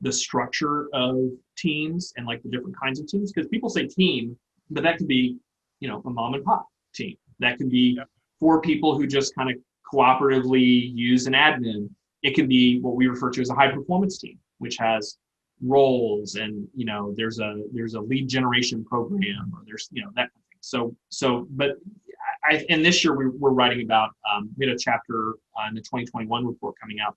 the structure of teams and like the different kinds of teams. Because people say team, but that could be, a mom and pop team. That could be 4 people who just kind of cooperatively use an admin. It can be what we refer to as a high performance team, which has roles and there's a lead generation program or there's that kind of thing. And this year we're writing about, we had a chapter in the 2021 report coming out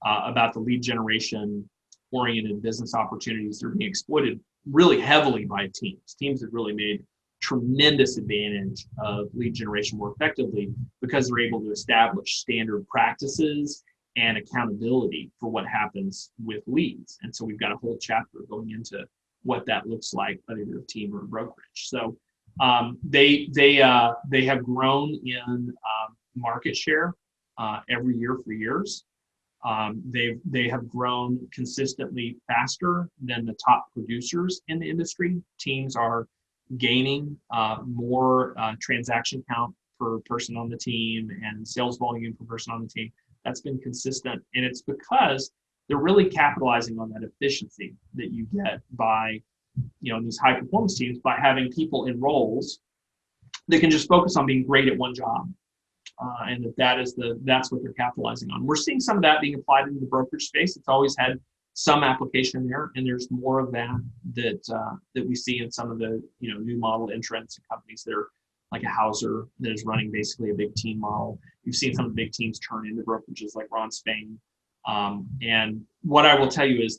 about the lead generation oriented business opportunities that are being exploited really heavily by teams. Teams have really made tremendous advantage of lead generation more effectively because they're able to establish standard practices and accountability for what happens with leads. And so we've got a whole chapter going into what that looks like, whether you're a team or a brokerage. So they have grown in market share every year for years. They have grown consistently faster than the top producers in the industry. Teams are gaining more transaction count per person on the team and sales volume per person on the team. That's been consistent, and it's because they're really capitalizing on that efficiency that you get by these high performance teams by having people in roles that can just focus on being great at one job. And that's what they're capitalizing on. We're seeing some of that being applied in the brokerage space. It's always had some application there, and there's more of that we see in some of the new model entrants and companies that are like a Hauser that is running basically a big team model. You've seen some of the big teams turn into brokerages like Ron Spain. And what I will tell you is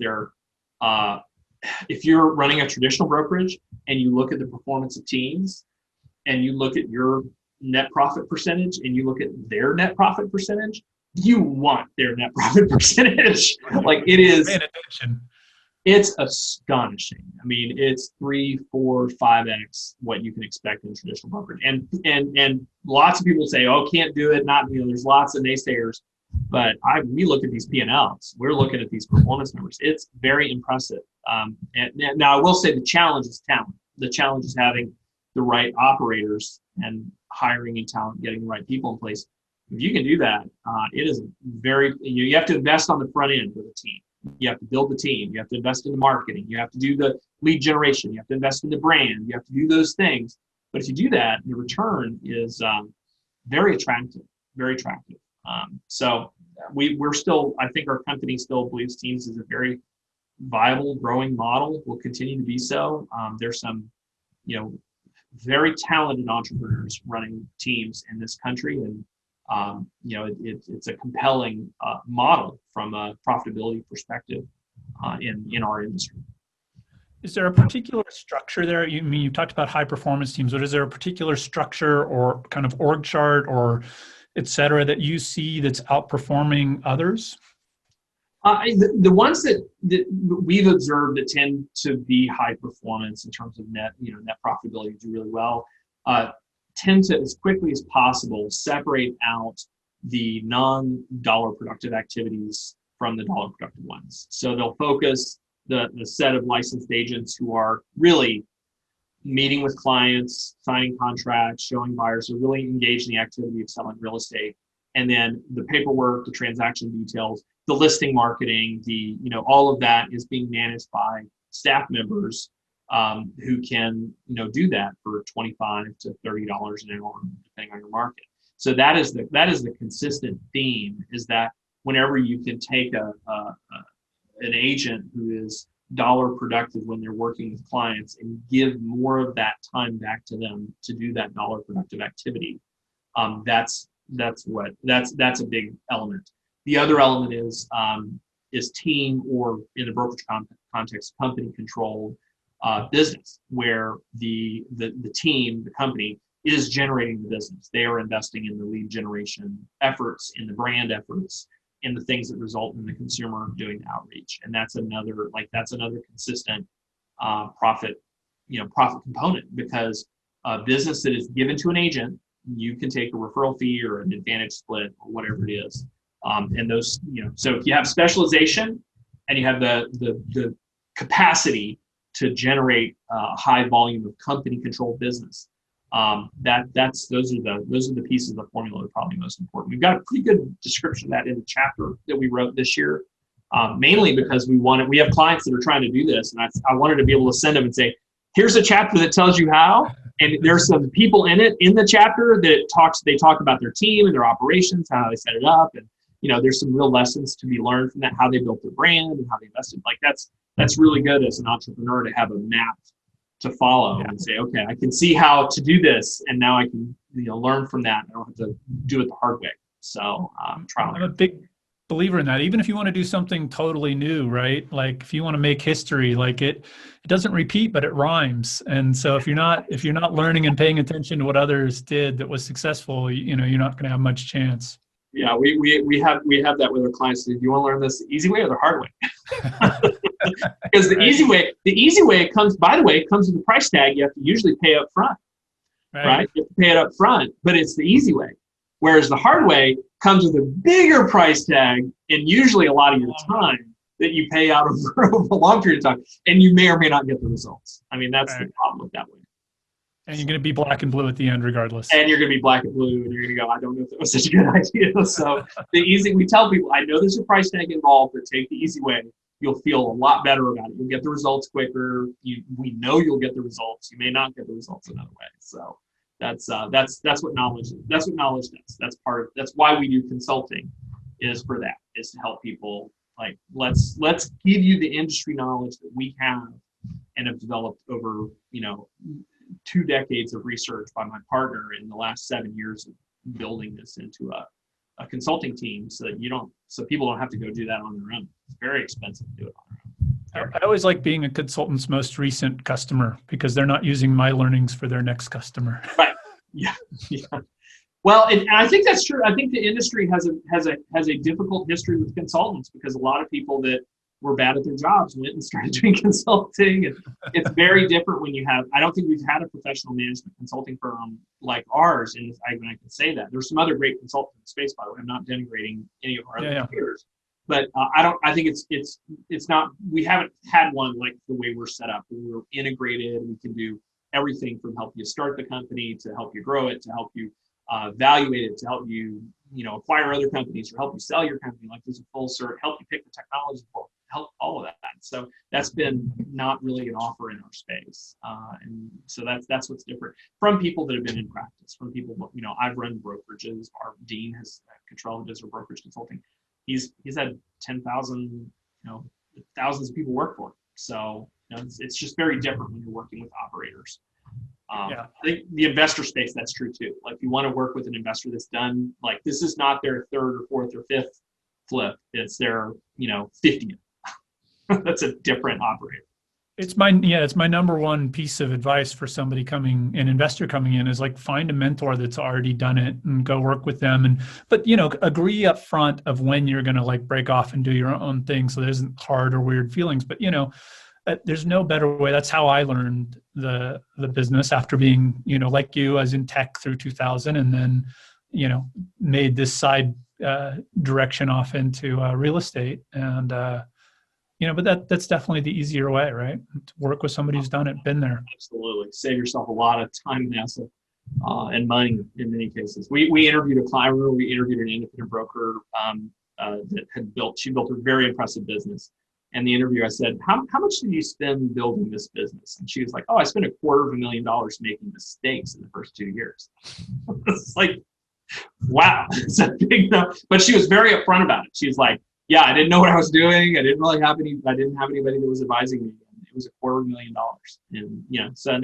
if you're running a traditional brokerage and you look at the performance of teams and you look at your net profit percentage and you look at their net profit percentage, you want their net profit percentage. Like it is, it's astonishing. I mean, it's 3, 4, 5x what you can expect in traditional brokerage. And lots of people say, oh, can't do it. Not, there's lots of naysayers. But we look at these P&Ls. We're looking at these performance numbers. It's very impressive. And now I will say the challenge is talent. The challenge is having the right operators and hiring and talent, getting the right people in place. If you can do that, it is you have to invest on the front end with a team. You have to build the team. You have to invest in the marketing. You have to do the lead generation. You have to invest in the brand. You have to do those things. But if you do that, the return is very attractive, very attractive. So we're still, I think our company still believes Teams is a very viable, growing model, will continue to be so. There's some, very talented entrepreneurs running Teams in this country. And, it's a compelling model from a profitability perspective in our industry. Is there a particular structure there? You talked about high performance teams, but is there a particular structure or kind of org chart or et cetera that you see that's outperforming others? The ones that we've observed that tend to be high performance in terms of net profitability, do really well, tend to, as quickly as possible, separate out the non-dollar productive activities from the dollar productive ones. So they'll focus the set of licensed agents who are really meeting with clients, signing contracts, showing buyers, are really engaged in the activity of selling real estate. And then the paperwork, the transaction details, the listing marketing, all of that is being managed by staff members who can, do that for $25 to $30 an hour, depending on your market. So that is the consistent theme, is that whenever you can take an agent who is dollar productive when they're working with clients and give more of that time back to them to do that dollar productive activity, that's a big element. The other element is team, or in the brokerage context, company controlled business, where the team, the company, is generating the business. They are investing in the lead generation efforts, in the brand efforts, in the things that result in the consumer doing the outreach. And that's another consistent profit component, because a business that is given to an agent, you can take a referral fee or an advantage split or whatever it is. And those, so if you have specialization and you have the capacity to generate a high volume of company controlled business, those are the pieces of the formula that are probably most important. We've got a pretty good description of that in the chapter that we wrote this year, mainly because we have clients that are trying to do this, and I wanted to be able to send them and say, here's a chapter that tells you how, and there's some people in the chapter that they talk about their team and their operations, how they set it up, and there's some real lessons to be learned from that, how they built their brand and how they invested. Like that's really good as an entrepreneur to have a map to follow and say, okay, I can see how to do this, and now I can learn from that. I don't have to do it the hard way. So trial. I'm a big believer in that. Even if you want to do something totally new, right? Like if you want to make history, like it doesn't repeat, but it rhymes. And so if you're not learning and paying attention to what others did that was successful, you're not going to have much chance. Yeah, we have that with our clients. Do you want to learn this the easy way or the hard way? Because the easy way it comes with the price tag. You have to usually pay up front, right? You have to pay it up front, but it's the easy way. Whereas the hard way comes with a bigger price tag, and usually a lot of your time that you pay out over a long period of time, and you may or may not get the results. I mean, that's the problem with that way. And you're going to be black and blue at the end regardless. And you're going to be black and blue, and you're going to go, I don't know if that was such a good idea. So we tell people, I know there's a price tag involved, but take the easy way. You'll feel a lot better about it. You'll get the results quicker. We know you'll get the results. You may not get the results another way. So that's what knowledge does. That's why we do consulting, is to help people. Like, let's give you the industry knowledge that we have and have developed over 2 decades of research by my partner in the last 7 years of building this into a consulting team, so people don't have to go do that on their own. It's very expensive to do it on their own. I always like being a consultant's most recent customer, because they're not using my learnings for their next customer. Right. Yeah. Well, and I think that's true. I think the industry has a difficult history with consultants, because a lot of people that were bad at their jobs went and started doing consulting. And it's very different when you have, I don't think we've had a professional management consulting firm like ours. And I can say that. There's some other great consultants in the space, by the way. I'm not denigrating any of our other peers. But I think it's not, we haven't had one like the way we're set up. We're integrated. We can do everything from help you start the company to help you grow it, to help you evaluate it, to help you, acquire other companies or help you sell your company. Like there's a full cert, help you pick the technology for, help all of that. So that's been not really an offer in our space. And so that's what's different from people that have been in practice, from people, I've run brokerages. Our dean has control of our brokerage consulting. He's had 10,000, thousands of people work for him. So it's just very different when you're working with operators. I think the investor space, that's true too. Like if you want to work with an investor that's done, like this is not their third or fourth or fifth flip, it's their 50th. That's a different operator. It's my number one piece of advice for somebody an investor coming in is like find a mentor that's already done it and go work with them. But agree up front of when you're going to like break off and do your own thing. So there isn't hard or weird feelings, but there's no better way. That's how I learned the business after being, like you, as in tech through 2000 and then, made this side direction off into real estate. And, but that's definitely the easier way, right? To work with somebody who's done it, been there. Absolutely. Save yourself a lot of time and hassle and money in many cases. We interviewed a client, we interviewed an independent broker that she built a very impressive business. And the interview, I said, how much did you spend building this business? And she was like, I spent $250,000 making mistakes in the first 2 years. It's like, wow, it's a big number. But she was very upfront about it. She was like, yeah, I didn't know what I was doing. I didn't have anybody that was advising me. It was $250,000. And, so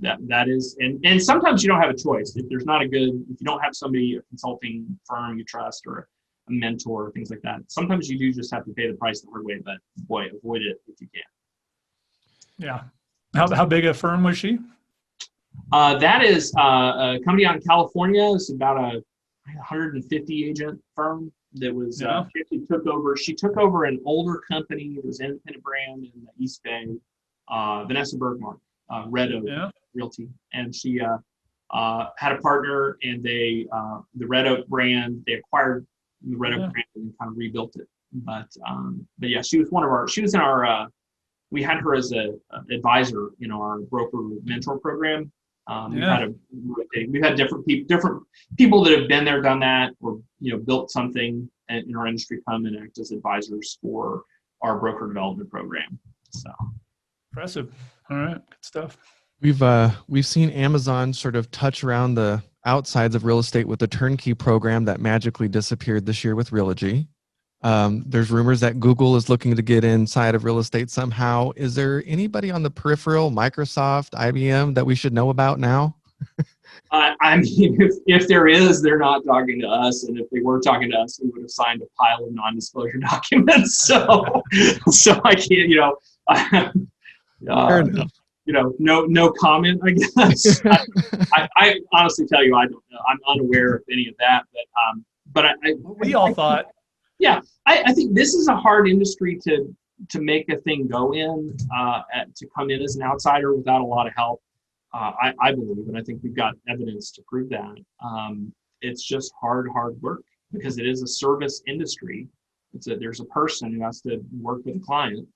that is, and sometimes you don't have a choice. If you don't have somebody, a consulting firm you trust or a mentor, things like that, sometimes you do just have to pay the price the hard way, but boy, avoid it if you can. Yeah. How big a firm was she? That is a company out in California. It's about a 150 agent firm that was she took over an older company. It was an independent brand in the East Bay, Vanessa Bergmark, Red Oak Realty, and she had a partner, and they the Red Oak brand, they acquired the Red Oak brand and kind of rebuilt it. But yeah, she was in our we had her as a advisor in our broker mentor program. We've had different people that have been there, done that, or built something in our industry come and act as advisors for our broker development program. So impressive. All right, good stuff. We've seen Amazon sort of touch around the outsides of real estate with the turnkey program that magically disappeared this year with Realogy. There's rumors that Google is looking to get inside of real estate somehow. Is there anybody on the peripheral, Microsoft, IBM, that we should know about now? I mean, if there is, they're not talking to us. And if they were talking to us, we would have signed a pile of non-disclosure documents. So I can't, Fair enough. No comment, I guess. I honestly tell you, I don't know. I'm unaware of any of that. But we all thought. Yeah, I think this is a hard industry to make a thing go in, to come in as an outsider without a lot of help. I believe, and I think we've got evidence to prove that. It's just hard work because it is a service industry. There's a person who has to work with a client,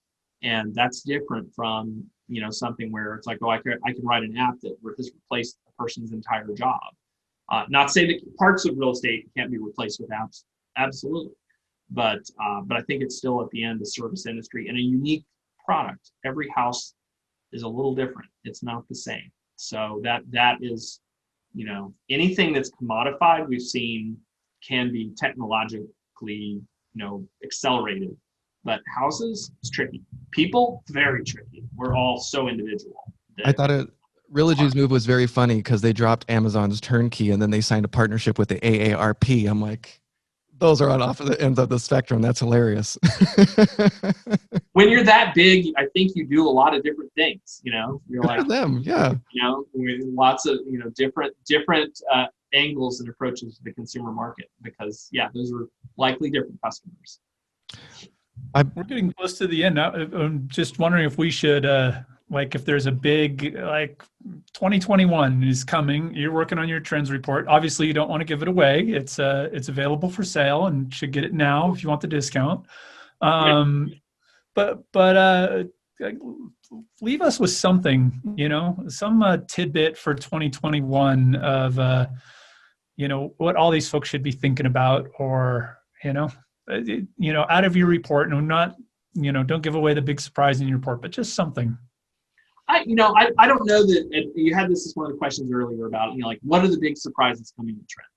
and that's different from something where it's like, I can write an app that has replaced a person's entire job. Not say that parts of real estate can't be replaced with apps, absolutely. But I think it's still at the end a service industry and a unique product. Every house is a little different. It's not the same. So that is, anything that's commodified, we've seen can be technologically, accelerated. But houses, it's tricky. People, very tricky. We're all so individual. I thought Realogy's move was very funny because they dropped Amazon's turnkey and then they signed a partnership with the AARP. I'm like, those are on opposite ends of the spectrum. That's hilarious. When you're that big, I think you do a lot of different things. You're like them, yeah. With lots of different angles and approaches to the consumer market because those are likely different customers. We're getting close to the end now. I'm just wondering if we should, if there's a big, 2021 is coming. You're working on your trends report. Obviously, you don't want to give it away. It's available for sale and should get it now if you want the discount. But leave us with something, some tidbit for 2021 of, what all these folks should be thinking about, or, out of your report, and not, don't give away the big surprise in your report, but just something. I don't know that you had this as one of the questions earlier about, what are the big surprises coming in trends?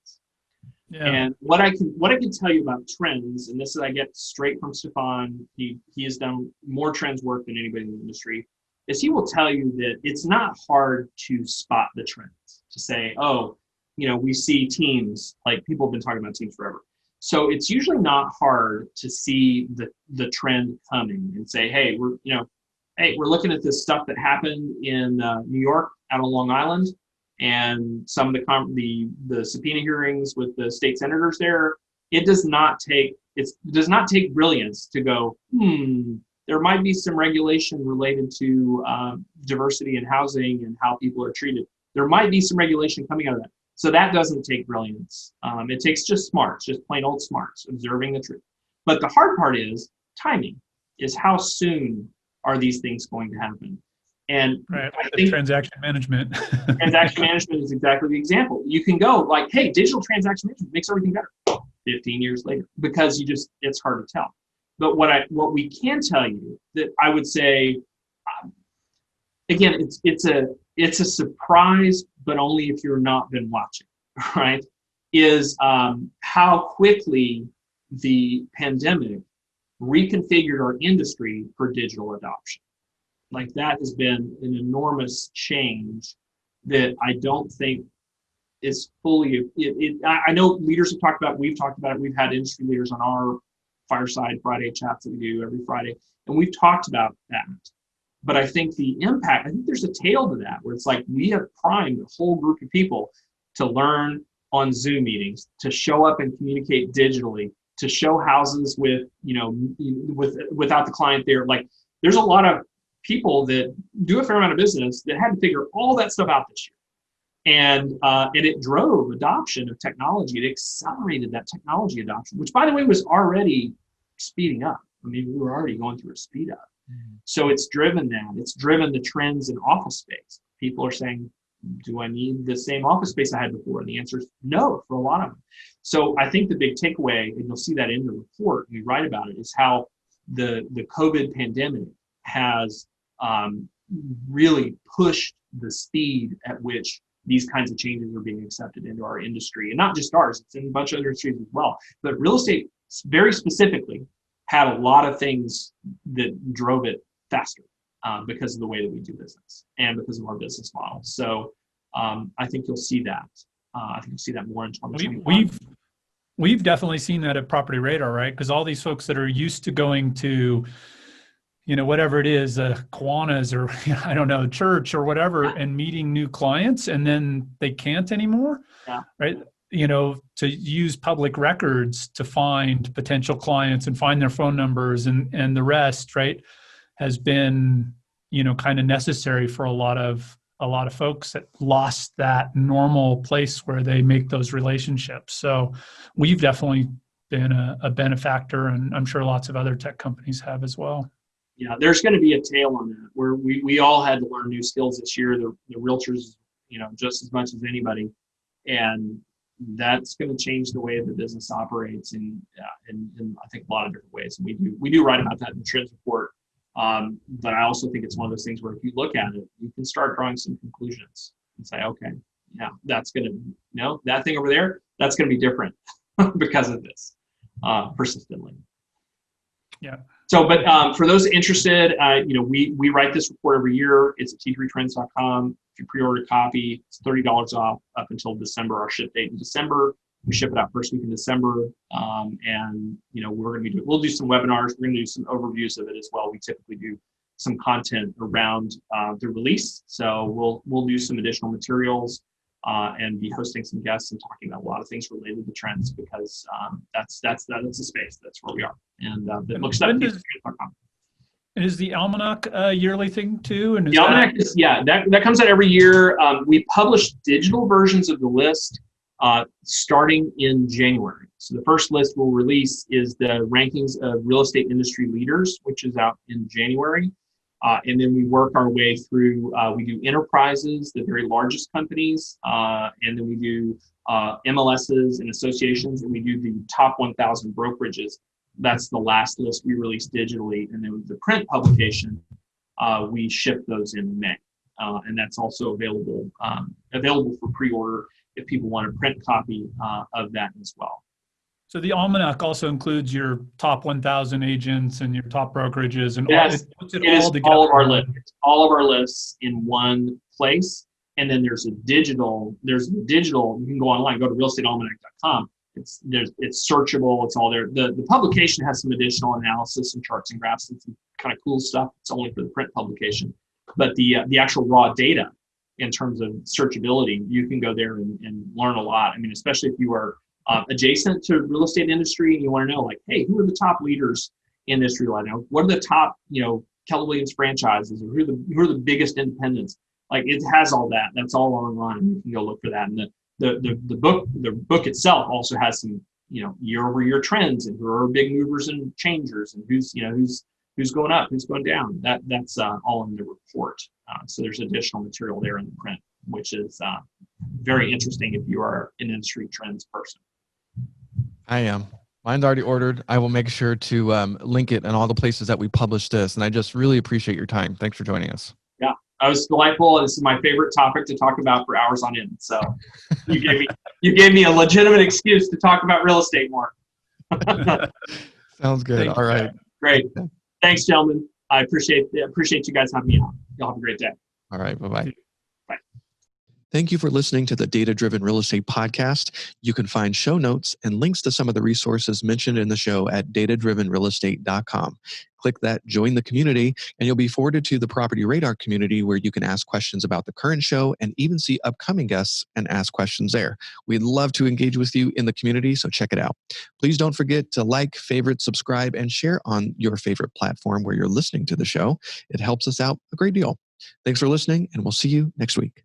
Yeah. And what I can tell you about trends, and this is I get straight from Stefan, he has done more trends work than anybody in the industry, is he will tell you that it's not hard to spot the trends, to say, oh, we see Teams, like people have been talking about Teams forever. So it's usually not hard to see the trend coming and say, hey, we're looking at this stuff that happened in New York out on Long Island, and some of the subpoena hearings with the state senators there. It does not take brilliance to go, there might be some regulation related to diversity in housing and how people are treated. There might be some regulation coming out of that. So that doesn't take brilliance. It takes just smarts, just plain old smarts, observing the truth. But the hard part is timing, is how soon are these things going to happen? And right, I think transaction management. Transaction management is exactly the example. You can go like, hey, digital transaction management makes everything better 15 years later, because it's hard to tell. But what we can tell you that I would say, again, it's a surprise, but only if you're not been watching, right? Is how quickly the pandemic reconfigured our industry for digital adoption. Like, that has been an enormous change that I don't think is fully. I know leaders have talked about it. We've talked about it. We've had industry leaders on our Fireside Friday chats that we do every Friday, and we've talked about that. But I think the impact, I think there's a tail to that, where it's like we have primed a whole group of people to learn on Zoom meetings, to show up and communicate digitally, to show houses with, without the client there. Like, there's a lot of people that do a fair amount of business that had to figure all that stuff out this year. And it drove adoption of technology. It accelerated that technology adoption, which, by the way, was already speeding up. I mean, we were already going through a speed up. So it's driven that. It's driven the trends in office space. People are saying, do I need the same office space I had before? And the answer is no for a lot of them. So I think the big takeaway, and you'll see that in the report, we write about it, is how the COVID pandemic has really pushed the speed at which these kinds of changes are being accepted into our industry. And not just ours, it's in a bunch of other industries as well. But real estate, very specifically, had a lot of things that drove it faster because of the way that we do business and because of our business model. So I think you'll see that. I think you'll see that more in 2021. We've definitely seen that at Property Radar, right? Because all these folks that are used to going to, whatever it is, Kiwanis or, I don't know, church or whatever, and meeting new clients, and then they can't anymore, right? To use public records to find potential clients and find their phone numbers and the rest, right, has been, kind of necessary for a lot of folks that lost that normal place where they make those relationships. So we've definitely been a benefactor, and I'm sure lots of other tech companies have as well. Yeah, there's going to be a tail on that, where we all had to learn new skills this year. The realtors, just as much as anybody, and that's going to change the way the business operates in I think a lot of different ways. And we do write about that in the trends report. But I also think it's one of those things where if you look at it, you can start drawing some conclusions and say, okay, yeah, that's going to, that thing over there, that's going to be different because of this persistently. Yeah. So, but for those interested, we write this report every year. It's at t3trends.com. If you pre-order a copy, it's $30 off up until December, our ship date in December. We ship it out first week in December. And we'll do some webinars. We're going to do some overviews of it as well. We typically do some content around the release. So we'll do some additional materials and be hosting some guests and talking about a lot of things related to trends because that's the space. That's where we are. And look at t360.com. And is the Almanac a yearly thing too? And the Almanac is, that comes out every year. We publish digital versions of the list starting in January. So the first list we'll release is the rankings of real estate industry leaders, which is out in January. And then we work our way through, we do enterprises, the very largest companies, and then we do MLSs and associations, and we do the top 1,000 brokerages. That's the last list we release digitally. And then with the print publication, we ship those in May. And that's also available for pre-order if people want a print copy of that as well. So the Almanac also includes your top 1,000 agents and your top brokerages, and yes, puts it all together. All of our lists. All of our lists in one place, and then there's a digital. You can go online, go to realestatealmanac.com. It's searchable. It's all there. The publication has some additional analysis and charts and graphs and some kind of cool stuff. It's only for the print publication, but the actual raw data in terms of searchability, you can go there and learn a lot. I mean, especially if you are adjacent to real estate industry and you want to know, like, hey, who are the top leaders in this real estate? What are the top, Keller Williams franchises, or who are the biggest independents? Like, it has all that. That's all online. You can go look for that. And the book itself also has some, year-over-year trends and who are big movers and changers and who's going up, who's going down. That's all in the report. So there's additional material there in the print, which is very interesting if you are an industry trends person. I am. Mine's already ordered. I will make sure to link it in all the places that we publish this. And I just really appreciate your time. Thanks for joining us. Yeah, I was delightful. This is my favorite topic to talk about for hours on end. So you gave me a legitimate excuse to talk about real estate more. Sounds good. All right. Great. Thanks, gentlemen. I appreciate you guys having me on. Y'all have a great day. All right. Bye-bye. Bye. Thank you for listening to the Data Driven Real Estate Podcast. You can find show notes and links to some of the resources mentioned in the show at datadrivenrealestate.com. Click that Join the Community, and you'll be forwarded to the Property Radar community where you can ask questions about the current show and even see upcoming guests and ask questions there. We'd love to engage with you in the community, so check it out. Please don't forget to like, favorite, subscribe, and share on your favorite platform where you're listening to the show. It helps us out a great deal. Thanks for listening, and we'll see you next week.